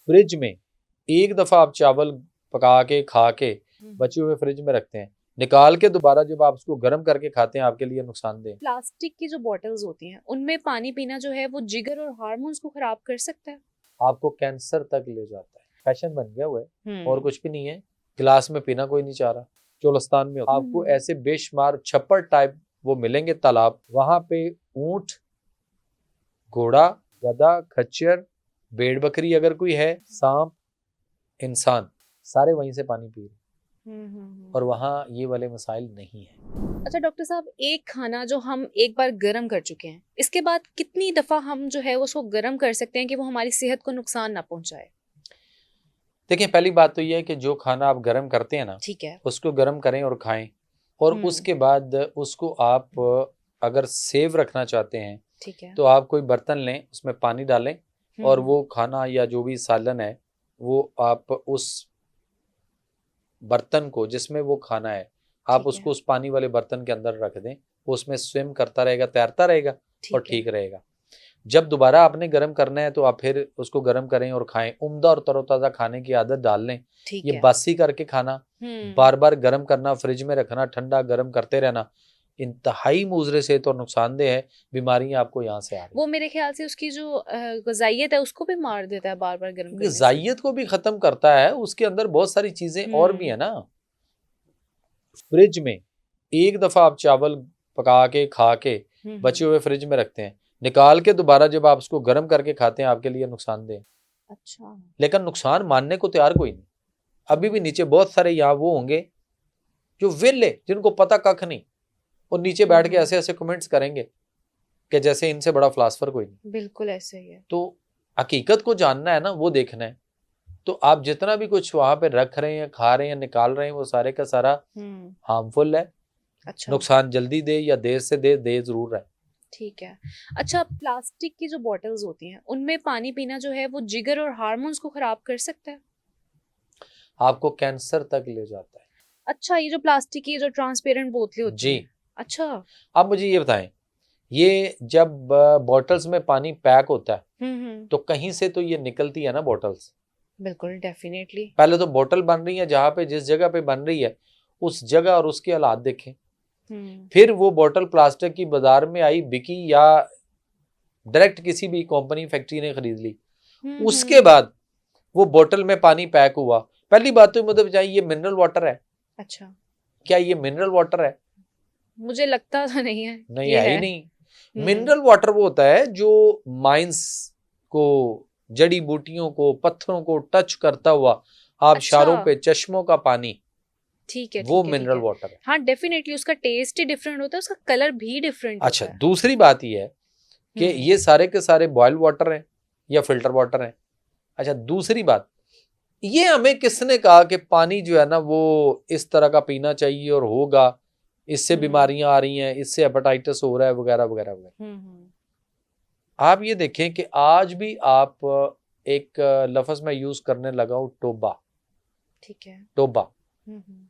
Fridge में एक दफा आप चावल पका के खा के बचे हुए फ्रिज में रखते हैं, निकाल के दोबारा जब आप उसको गर्म करके खाते हैं आपके लिए नुकसानदेह। प्लास्टिक की जो बॉटल्स होती हैं उनमें पानी पीना जो है वो जिगर और हार्मोन्स को खराब कर सकता है। आपको कैंसर तक ले जाता है। फैशन बन गया हुआ है और हम्म कुछ भी नहीं है। गिलास में पीना कोई नहीं चाह रहा। चोलस्तान में आपको ऐसे बेशुमार छप्पर टाइप वो मिलेंगे तालाब, वहां पे ऊंट, घोड़ा, गधा, खच्चर, भेड़ बकरी अगर कोई है, सांप, इंसान, सारे वहीं से पानी पी रहे और वहाँ ये वाले मसाइल नहीं है। अच्छा डॉक्टर साहब, एक खाना जो हम एक बार गर्म कर चुके हैं, इसके बाद कितनी दफा हम जो है उसको गर्म कर सकते हैं कि वो हमारी सेहत को नुकसान ना पहुंचाए? देखिए, पहली बात तो ये है कि जो खाना आप गर्म करते हैं ना, ठीक है। उसको गर्म करें और खाएं। और उसके बाद उसको आप अगर सेव रखना चाहते हैं ठीक है। तो आप कोई बर्तन लें, उसमें पानी डालें और वो खाना या जो भी सालन है वो आप उस बर्तन को जिसमें वो खाना है आप उसको उस पानी वाले बर्तन के अंदर रख दें। वो उसमें स्विम करता रहेगा, तैरता रहेगा और ठीक रहेगा। जब दोबारा आपने गर्म करना है तो आप फिर उसको गर्म करें और खाएं। उम्दा और तरोताज़ा खाने की आदत डाल लें। ये बासी करके खाना, बार बार गर्म करना, फ्रिज में रखना, ठंडा गर्म करते रहना इंतहाई मुज़र सेहत और नुकसानदेह है। बीमारियां आपको यहाँ से आ रही। वो मेरे ख्याल से उसकी जो ग़िज़ाइयत है उसको भी मार देता है बार बार गर्म करने से। ग़िज़ाइयत को भी खत्म करता है। उसके अंदर बहुत सारी चीजें और भी है ना। फ्रिज में एक दफा आप चावल पका के खा के बचे हुए फ्रिज में रखते हैं, निकाल के दोबारा जब आप उसको गर्म करके खाते हैं आपके लिए नुकसानदेह। अच्छा। लेकिन नुकसान मानने को तैयार कोई नहीं। अभी भी नीचे बहुत सारे यहाँ वो होंगे जो वेले, जिनको पता कख नहीं, और नीचे बैठ के ऐसे ऐसे कमेंट्स करेंगे कि जैसे इनसे बड़ा फिलासफर कोई नहीं। बिल्कुल ऐसे ही है। तो हकीकत को जानना है ना, वो देखना है। तो आप जितना भी कुछ वहां पे रख रहे हैं, खा रहे हैं, निकाल रहे हैं, वो सारे का सारा हार्मफुल है। अच्छा। नुकसान जल्दी दे या देर से दे जरूर है। ठीक है। अच्छा, प्लास्टिक की जो बॉटल्स होती हैं उनमें पानी पीना जो है वो जिगर और हार्मोन्स को खराब कर सकता है। आपको कैंसर तक ले जाता है। अच्छा, ये जो प्लास्टिक की जो ट्रांसपेरेंट बोतलें होती हैं। अच्छा। आप मुझे ये बताएं, ये जब बॉटल्स में पानी पैक होता है तो कहीं से तो ये निकलती है ना बॉटल्स। बिल्कुल, डेफिनेटली। पहले तो बॉटल बन रही है, जहां पे जिस जगह पे बन रही है उस जगह और उसके हालात देखें। फिर वो बॉटल प्लास्टिक की बाजार में आई, बिकी, या डायरेक्ट किसी भी कंपनी फैक्ट्री ने खरीद ली। उसके बाद वो बॉटल में पानी पैक हुआ। पहली बात तो मतलब चाहिए ये मिनरल वाटर है। अच्छा। क्या ये मिनरल वाटर है? मुझे लगता तो नहीं है। नहीं है ही नहीं। मिनरल वाटर वो होता है जो माइंस को, जड़ी बूटियों को, पत्थरों को टच करता हुआ आबशारों पे चश्मों का पानी। ठीक है, वो मिनरल वाटर है। हाँ, डेफिनेटली उसका टेस्ट ही डिफरेंट होता है, उसका कलर भी डिफरेंट होता है। अच्छा, दूसरी बात ये है कि ये सारे के सारे बॉयल वाटर हैं या फिल्टर वाटर हैं। अच्छा, दूसरी बात, ये हमें किसने कहा कि पानी जो है ना वो इस तरह का पीना चाहिए और होगा, इससे बीमारियां आ रही हैं, इससे हेपेटाइटिस हो रहा है वगैरह वगैरह वगैरह। आप ये देखें कि आज भी आप एक लफ्ज में यूज करने लगा हूं, टोबा। ठीक है, टोबा।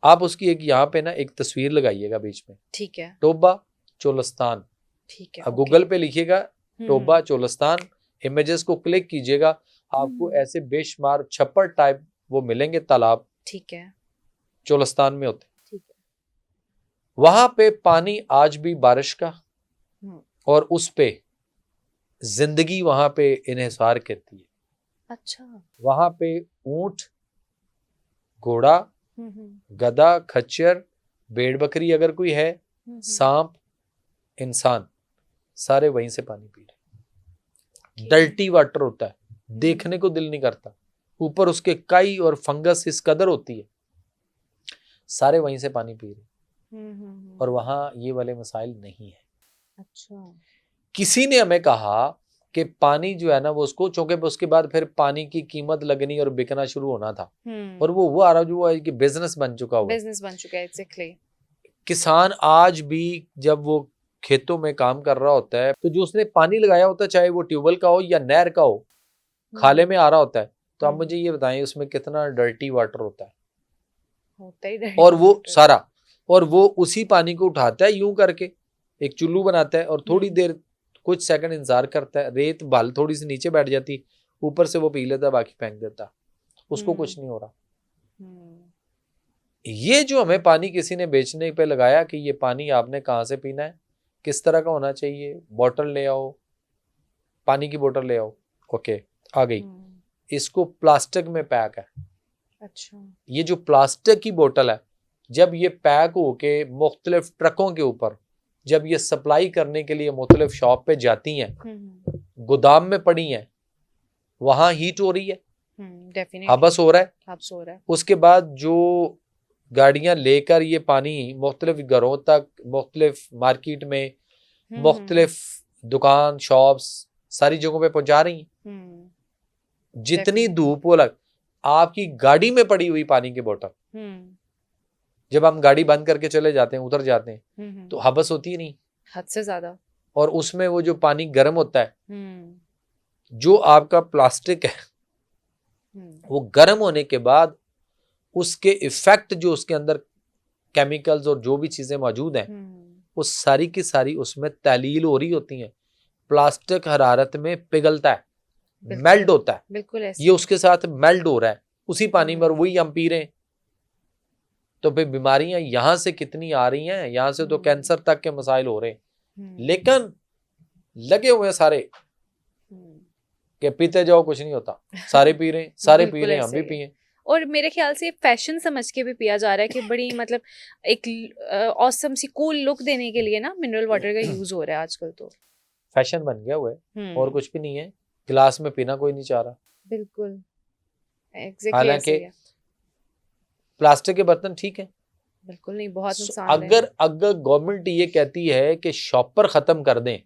आप उसकी एक यहाँ पे ना एक तस्वीर लगाइएगा बीच में। ठीक है। टोबा चोलस्तान। ठीक है। गूगल पे लिखिएगा टोबा चोलस्तान, इमेजेस को क्लिक कीजिएगा, आपको ऐसे बेशुमार छप्पर टाइप वो मिलेंगे तालाब। ठीक है। चोलस्तान में होते। ठीक है। वहां पे पानी आज भी बारिश का, और उस पे जिंदगी वहां पे इन्हिसार करती है। अच्छा। वहां पे ऊंट, घोड़ा, गधा, खच्चर, भेड़ बकरी अगर कोई है, सांप, इंसान, सारे वहीं से पानी पी रहे। डल्टी वाटर होता है, देखने को दिल नहीं करता, ऊपर उसके काई और फंगस इस कदर होती है, सारे वहीं से पानी पी रहे और वहां ये वाले मसाइल नहीं है। अच्छा। किसी ने हमें कहा कि पानी जो है ना वो उसको, चूंकि उसके बाद फिर पानी की कीमत लगनी और बिकना शुरू होना था, और वो आ रहा जो है कि बिजनेस बन चुका हुआ, बिजनेस बन चुका है। एग्जैक्टली। किसान आज भी जब वो खेतों में काम कर रहा होता है तो जो उसने पानी लगाया होता है, चाहे वो ट्यूबवेल का हो या नहर का हो, खाले में आ रहा होता है, तो आप मुझे ये बताएं उसमें कितना डर्टी वाटर होता है। और वो सारा, और वो उसी पानी को उठाता है यूं करके, एक चुल्लू बनाता है और थोड़ी देर कुछ सेकंड इंतजार करता है, रेत बाल थोड़ी सी नीचे बैठ जाती, ऊपर से वो पी लेता, बाकी फेंक देता, उसको कुछ नहीं हो रहा। ये जो हमें पानी किसी ने बेचने पे लगाया कि ये पानी आपने कहाँ से पीना है, किस तरह का होना चाहिए, बोतल ले आओ, पानी की बोतल ले आओ, ओके आ गई, इसको प्लास्टिक में पैक है। अच्छा, ये जो प्लास्टिक की बोतल है, जब ये पैक होके मुख्तलिफ ट्रकों के ऊपर जब ये सप्लाई करने के लिए मुख्तलिफ शॉप पे जाती हैं, गोदाम में पड़ी हैं, वहां हीट हो रही है, हबस हो रहा है, उसके बाद जो गाड़ियां लेकर ये पानी मुख्तलिफ घरों तक, मुख्तलिफ मार्केट में, मुख्तलिफ दुकान शॉप्स सारी जगहों पे पहुंचा रही हैं। जितनी धूप वो लग, आपकी गाड़ी में पड़ी हुई पानी की बोतल, जब हम गाड़ी बंद करके चले जाते हैं, उतर जाते हैं, तो हबस होती है नहीं, हद से ज्यादा, और उसमें वो जो पानी गर्म होता है, जो आपका प्लास्टिक है वो गर्म होने के बाद उसके इफेक्ट जो उसके अंदर केमिकल्स और जो भी चीजें मौजूद हैं, वो सारी की सारी उसमें तहलील हो रही होती हैं, प्लास्टिक हरारत में पिघलता है, मेल्ट होता है, बिल्कुल ऐसे। ये उसके साथ मेल्ट हो रहा है उसी पानी में, वही हम पी रहे हैं। तो फिर बीमारियां यहाँ से कितनी आ रही हैं, यहाँ से तो कैंसर तक के मसाइल हो रहे हैं। लेकिन लगे हुए सारे कि पीते जाओ कुछ नहीं होता, सारे पी रहे हैं, सारे पी रहे हैं, हम भी पिए। और मेरे ख्याल से फैशन समझ के भी पिया जा रहा है कि बड़ी मतलब एक ऑसम सी कूल लुक देने के लिए ना मिनरल वाटर का यूज हो रहा है आजकल। तो फैशन बन गया हुआ है और कुछ भी नहीं है, गिलास में पीना कोई नहीं चाह रहा। बिल्कुल एग्जैक्टली। हालांकि प्लास्टिक के बर्तन ठीक है, बिल्कुल नहीं, बहुत नुकसान। अगर गवर्नमेंट ये कहती है कि शॉपर खत्म कर दें,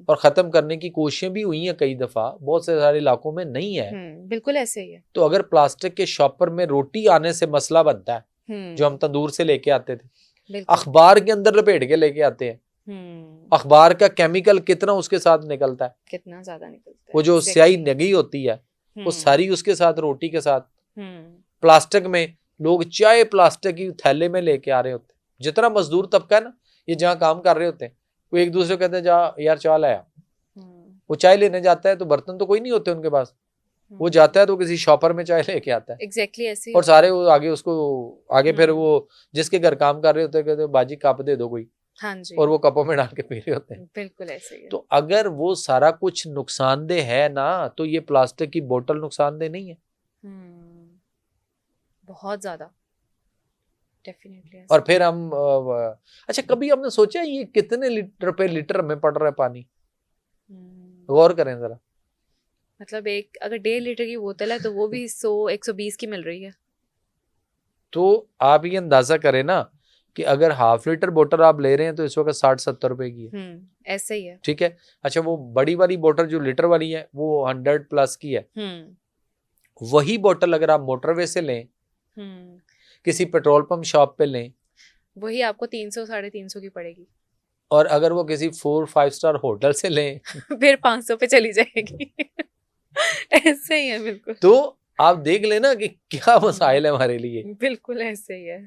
और खत्म करने की कोशिशें भी हुई हैं कई दफा, बहुत से सारे इलाकों में नहीं है, बिल्कुल ऐसे ही है। तो अगर प्लास्टिक के शॉपर में रोटी आने से मसला बनता है, जो हम तंदूर से लेके आते थे, अखबार के अंदर लपेट के लेके आते हैं, अखबार का केमिकल कितना उसके साथ निकलता है, कितना ज्यादा निकलता है, वो जो स्याही नगी होती है वो सारी उसके साथ, रोटी के साथ। प्लास्टिक में लोग चाय प्लास्टिक की थैले में लेके आ रहे होते, जितना मजदूर तबका है ना, ये जहाँ काम कर रहे होते हैं, वो एक दूसरे को कहते हैं जा यार चाय लाया, वो चाय लेने जाता है तो बर्तन तो कोई नहीं होते उनके पास, वो जाता है तो किसी शॉपर में चाय लेके आता है। एग्जैक्टली ऐसे। और सारे वो आगे उसको आगे फिर वो जिसके घर काम कर रहे होते हैं कहते हैं बाजी कप दे दो कोई, हाँ जी, और वो कपों में डाल के पी रहे होते हैं। बिल्कुल ऐसे ही है। तो अगर वो सारा कुछ नुकसानदेह है ना, तो ये प्लास्टिक की बोतल नुकसानदेह नहीं है? बहुत ज्यादा, डेफिनेटली। और फिर हम अच्छा, कभी हमने सोचा ये कितने लीटर पे लीटर हमें पड़ रहा है पानी? गौर करें जरा। मतलब एक अगर 1.5 लीटर की बोतल है तो वो भी 100-120 की मिल रही है। तो आप ये अंदाजा करें ना कि अगर हाफ लीटर बोतल आप ले रहे हैं तो इस वक्त 60-70 रुपए की है। ऐसे ही है। ठीक है। अच्छा, वो बड़ी वाली बोतल जो लीटर वाली है वो 100 प्लस की है। वही बोतल अगर आप मोटरवे से लें, किसी पेट्रोल पंप शॉप पे लें, वही आपको 300-350 की पड़ेगी। और अगर वो किसी 4-5 स्टार होटल से लें फिर 500 पे चली जाएगी। ऐसे ही है बिल्कुल। तो आप देख लेना कि क्या मसाइल है हमारे लिए। बिल्कुल ऐसे ही है।